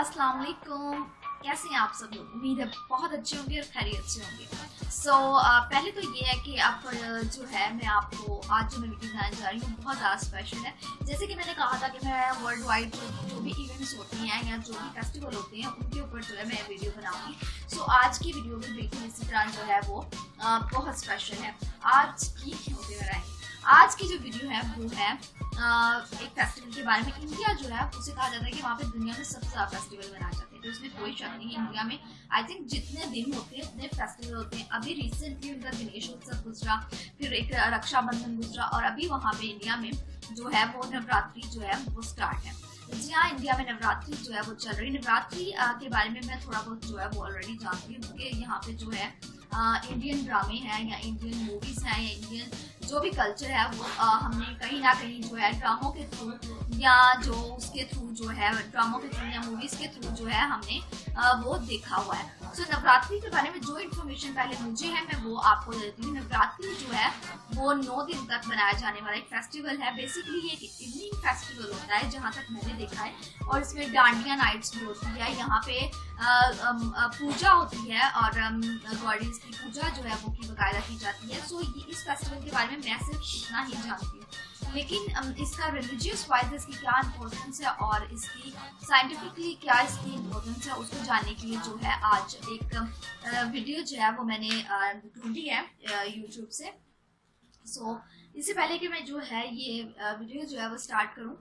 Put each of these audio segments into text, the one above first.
अस्सलाम वालेकुम। कैसे हैं आप सब लोग? उम्मीद है बहुत अच्छे होंगे और खैरियत से होंगे। पहले तो ये है कि आप जो है मैं आपको आज जो मैं वीडियो बनाने जा रही हूँ बहुत ज़्यादा स्पेशल है। जैसे कि मैंने कहा था कि मैं वर्ल्ड वाइड जो भी इवेंट्स होती हैं या जो भी फेस्टिवल होते हैं उनके ऊपर जो है मैं वीडियो बनाऊंगी। आज की वीडियो भी बिल्कुल इसी तरह जो है वो बहुत स्पेशल है। आज की आज की जो वीडियो है वो है एक फेस्टिवल के बारे में। इंडिया जो है उसे कहा जाता है कि वहाँ पे दुनिया में सबसे ज़्यादा फेस्टिवल मनाए जाते हैं, तो इसमें कोई शक नहीं है। इंडिया में आई थिंक जितने दिन होते हैं उतने फेस्टिवल होते हैं। अभी रिसेंटली उनका गणेश उत्सव गुजरा, फिर एक रक्षाबंधन गुजरा और अभी वहाँ पे इंडिया में जो है वो नवरात्रि जो है वो स्टार्ट है। जी हाँ, इंडिया में नवरात्रि जो है वो चल रही है। नवरात्रि के बारे में मैं थोड़ा बहुत जो है वो ऑलरेडी जानती हूँ क्योंकि यहाँ पे जो है इंडियन ड्रामे हैं या इंडियन मूवीज हैं या इंडियन जो भी कल्चर है वो हमने कहीं ना कहीं जो है ड्रामों के थ्रू या जो उसके थ्रू जो है ड्रामों के थ्रू या मूवीज के थ्रू जो है हमने वो देखा हुआ है। नवरात्रि के बारे में जो इन्फॉर्मेशन पहले मुझे है मैं वो आपको देती हूँ। नवरात्रि जो है वो 9 दिन तक मनाया जाने वाला एक फेस्टिवल है। बेसिकली ये एक इवनिंग फेस्टिवल होता है जहाँ तक मैंने देखा है, और इसमें डांडिया नाइट्स भी होती है। यहाँ पे पूजा होती है और गॉडेस की पूजा जो है वो की बकायदा की जाती है। इस फेस्टिवल के बारे में मैं सिर्फ इतना ही जानती हूँ, लेकिन इसका रिलीजियस वाइज इसकी क्या इम्पोर्टेंस है और इसकी साइंटिफिकली क्या इसकी इम्पोर्टेंस है उसको जानने के लिए जो है आज एक वीडियो जो है वो मैंने ढूंढी है यूट्यूब से। इससे पहले कि मैं जो है ये वीडियो जो है वो स्टार्ट करूं,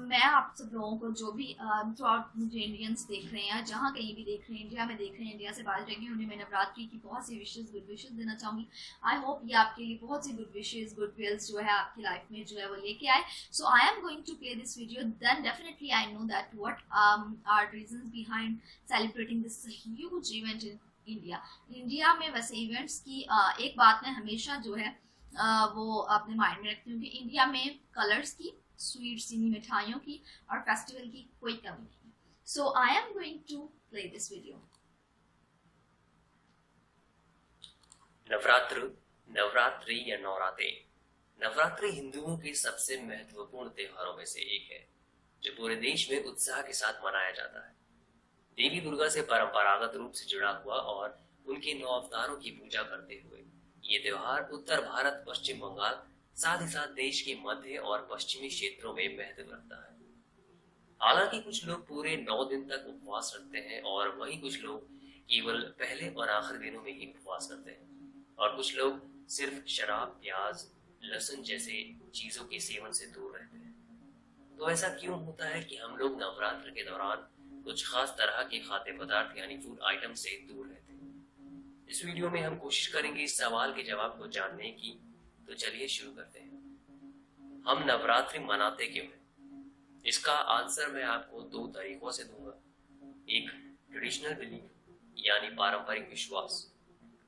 मैं आप सब लोगों को जो भी थ्रू आउट मुझे इंडियंस देख रहे हैं, जहाँ कहीं भी देख रहे हैं, इंडिया में देख रहे हैं, इंडिया से बाहर रहेंगे, उन्हें मैं नवरात्रि की बहुत सी गुड विशेज देना चाहूँगी। आई होप ये आपके लिए बहुत सी गुड विशेज गुड विल्स जो है आपकी लाइफ में जो है वो लेके आए। I am going to play this video, then definitely I know that what are reasons behind celebrating this huge event in India. India में वैसे इवेंट्स की एक बात मैं हमेशा जो है वो अपने माइंड में रखती हूँ कि इंडिया में कलर्स की, स्वीट्स यानी मिठाइयों की और फेस्टिवल की कोई कमी नहीं। I am going to play this video. Navratri या नवरात्रे। नवरात्रि हिंदुओं के सबसे महत्वपूर्ण त्योहारों में से एक है जो पूरे देश में उत्साह के साथ मनाया जाता है। देवी दुर्गा से परंपरागत रूप से जुड़ा हुआ और उनके 9 अवतारों की पूजा करते हुए ये त्योहार उत्तर भारत, पश्चिम बंगाल, साथ ही साथ देश के मध्य और पश्चिमी क्षेत्रों में महत्व रखता है। हालांकि कुछ लोग पूरे 9 दिन तक उपवास रखते हैं और वहीं कुछ लोग केवल पहले और आखिरी दिनों में ही उपवास करते हैं, और कुछ लोग सिर्फ शराब, प्याज, लहसुन जैसे चीजों के सेवन से दूर रहते हैं। तो ऐसा क्यों होता है कि हम लोग नवरात्र के दौरान कुछ खास तरह के खाद्य पदार्थ यानी फूड आइटम से दूर रहते हैं? इस वीडियो में हम कोशिश करेंगे इस सवाल के जवाब को जानने की। तो चलिए शुरू करते हैं। हम नवरात्रि मनाते क्यों हैं? इसका आंसर मैं आपको 2 तरीकों से दूंगा। एक ट्रेडिशनल बिलीफ यानी पारंपरिक विश्वास,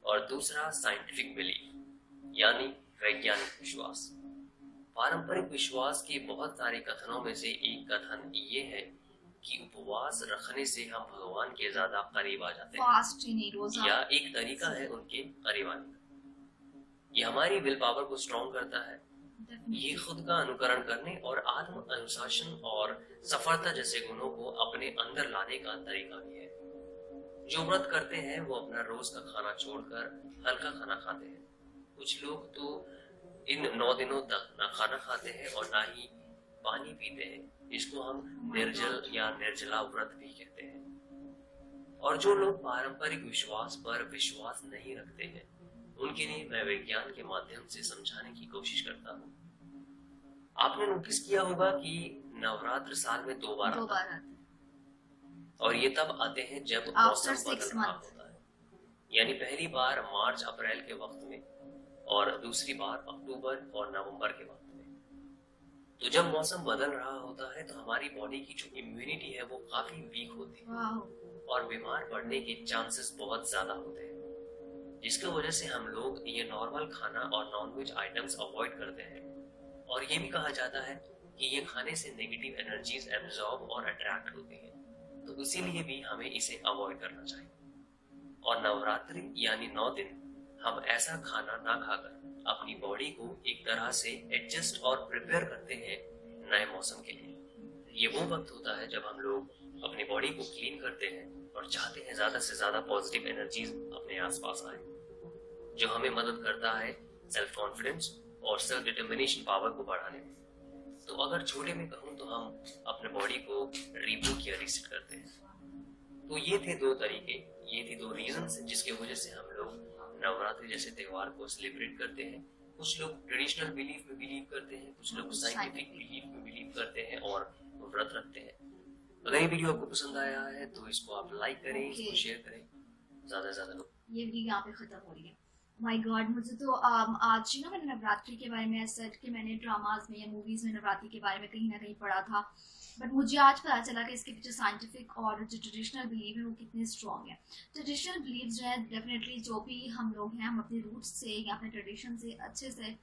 और दूसरा साइंटिफिक बिलीफ यानी वैज्ञानिक विश्वास। पारंपरिक विश्वास के बहुत सारे कथनों में से एक कथन ये है कि उपवास रखने से हम भगवान के ज्यादा करीब आ जाते हैं, या एक तरीका है उनके करीब आने का। ये हमारी विल पावर को स्ट्रॉन्ग करता है। ये खुद का अनुकरण करने और आत्म अनुशासन और सफलता जैसे गुणों को अपने अंदर लाने का तरीका भी है। जो व्रत करते हैं वो अपना रोज का खाना छोड़कर हल्का खाना खाते हैं। कुछ लोग तो इन 9 दिनों तक ना खाना खाते हैं और ना ही पानी पीते हैं। इसको हम निर्जल या निर्जला व्रत भी कहते हैं। और जो लोग पारंपरिक विश्वास पर विश्वास नहीं रखते हैं उनके लिए मैं विज्ञान के माध्यम से समझाने की कोशिश करता हूँ। आपने नोटिस किया होगा कि नवरात्र साल में 2 बार आते हैं, और ये तब आते हैं जब मौसम बदल रहा होता है। यानी पहली बार मार्च अप्रैल के वक्त में और दूसरी बार अक्टूबर और नवंबर के वक्त में। तो जब मौसम बदल रहा होता है तो हमारी बॉडी की जो इम्यूनिटी है वो काफी वीक होती है और बीमार पड़ने के चांसेस बहुत ज्यादा होते हैं, जिसकी वजह से हम लोग ये नॉर्मल खाना और नॉनवेज आइटम्स अवॉइड करते हैं। और ये भी कहा जाता है कि ये खाने से नेगेटिव एनर्जीज एब्जॉर्ब और अट्रैक्ट होती हैं, तो इसीलिए भी हमें इसे अवॉइड करना चाहिए। और नवरात्रि यानी 9 दिन हम ऐसा खाना ना खाकर अपनी बॉडी को एक तरह से एडजस्ट और प्रिपेयर करते हैं नए मौसम के लिए। ये वो वक्त होता है जब हम लोग अपनी बॉडी को क्लीन करते हैं और चाहते हैं ज्यादा से ज्यादा पॉजिटिव एनर्जीज अपने आसपास आए, जो हमें मदद करता है सेल्फ कॉन्फिडेंस और सेल्फ डिटर्मिनेशन पावर को बढ़ाने में। तो अगर छोटे में कहूँ तो हम अपने बॉडी को रीबूट या रीसेट करते हैं। तो ये थे 2 तरीके, ये थी 2 रीजंस जिसकी वजह से हम लोग नवरात्रि जैसे त्योहार को सेलिब्रेट करते हैं। कुछ लोग ट्रेडिशनल बिलीफ में बिलीव करते हैं, कुछ लोग साइंटिफिक बिलीफ में बिलीव करते हैं और व्रत रखते हैं। अगर ये वीडियो आपको पसंद आया है तो इसको आप लाइक करें, इसको शेयर करें, ज्यादा से ज्यादा लोग। ये वीडियो यहाँ पे खत्म हो रही है। माय गॉड, मुझे तो आज ना मैंने नवरात्रि के बारे में सेट कि मैंने ड्रामाज में या मूवीज में नवरात्रि के बारे में कहीं ना कहीं पढ़ा था, बट मुझे आज पता चला कि इसके पीछे साइंटिफिक और जो ट्रेडिशनल बिलीव है वो कितने स्ट्रॉन्ग है। ट्रेडिशनल बिलीव जो है डेफिनेटली जो भी हम लोग हैं, हम अपने रूट्स से या अपने ट्रेडिशन से अच्छे से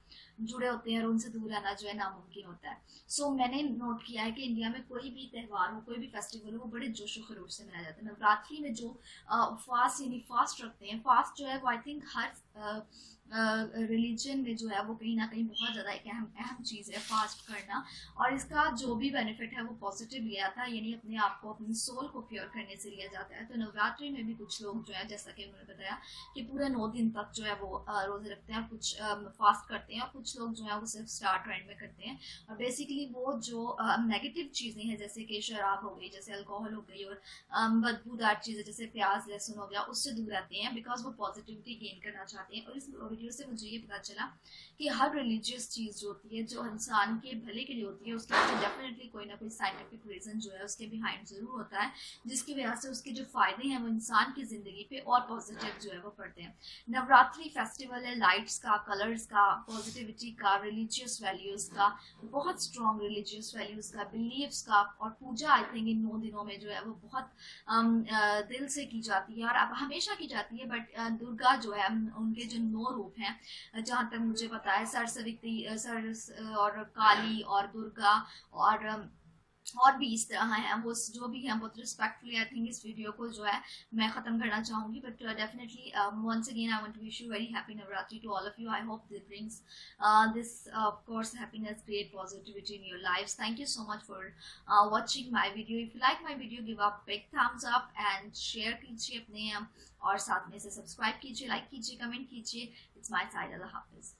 जुड़े होते हैं और उनसे दूर रहना जो है नामुमकिन होता है। सो मैंने नोट किया है कि इंडिया में कोई भी त्यौहार हो, कोई भी फेस्टिवल हो, वो बड़े जोशो खरोश से मनाया जाता है। नवरात्रि में जो फास्ट यानी फास्ट रखते हैं, फास्ट जो है वो आई थिंक हर रिलीजन में जो है वो कहीं ना कहीं बहुत ज़्यादा एक अहम चीज़ है फास्ट करना, और इसका जो भी बेनिफिट है वो पॉजिटिव लिया था, यानी अपने आप को, अपनी सोल को प्योर करने से लिया जाता है। तो नवरात्रि में भी कुछ लोग जो है, जैसा कि उन्होंने बताया कि पूरे 9 दिन तक जो है वो रोजे रखते हैं, कुछ फास्ट करते हैं और कुछ लोग जो है वो सिर्फ स्टार्ट एंड में करते हैं। और बेसिकली वो जो नेगेटिव चीज़ें हैं जैसे कि शराब हो गई, जैसे अल्कोहल हो गई, और बदबूदार चीज़ें जैसे प्याज लहसुन हो गया, उससे दूर रहते हैं बिकॉज वो पॉजिटिविटी गेन करना चाहते हैं। और इस वीडियो से मुझे ये पता चला कि हर रिलीजियस चीज़ जो होती है, जो इंसान के भले के लिए होती है, उसके पीछे डेफिनेटली कोई ना कोई साइंटिफिक रीजन जो है उसके बिहाइंड जरूर होता है, जिसकी वजह से उसके जो फायदे हैं वो इंसान की जिंदगी पे और पॉजिटिव जो है वो पड़ते हैं। नवरात्रि फेस्टिवल है लाइट्स का, कलर्स का, पॉजिटिविटी का, रिलीजियस वैल्यूज का, बहुत स्ट्रॉन्ग रिलीजियस वैल्यूज का, बिलीव्स का, और पूजा आई थिंक इन 9 दिनों में जो है वो बहुत दिल से की जाती है और अब हमेशा की जाती है। बट दुर्गा जो है, उनके जो 9 रूप हैं जहाँ तक मुझे पता है, सरस्वती, और काली और दुर्गा और भी इस तरह हैं, वो जो भी हैं बहुत रिस्पेक्टफुली आई थिंक इस वीडियो को जो है मैं ख़त्म करना चाहूँगी। But definitely once again I want to wish you very happy Navratri to all of you. I hope this brings this of course happiness, great positivity in your lives. Thank you so much for watching my video. If you like my video give a big thumbs up and share कीजिए अपने और साथ में से subscribe कीजिए, like कीजिए, comment कीजिए। It's my side, अल्लाह हाफिज़।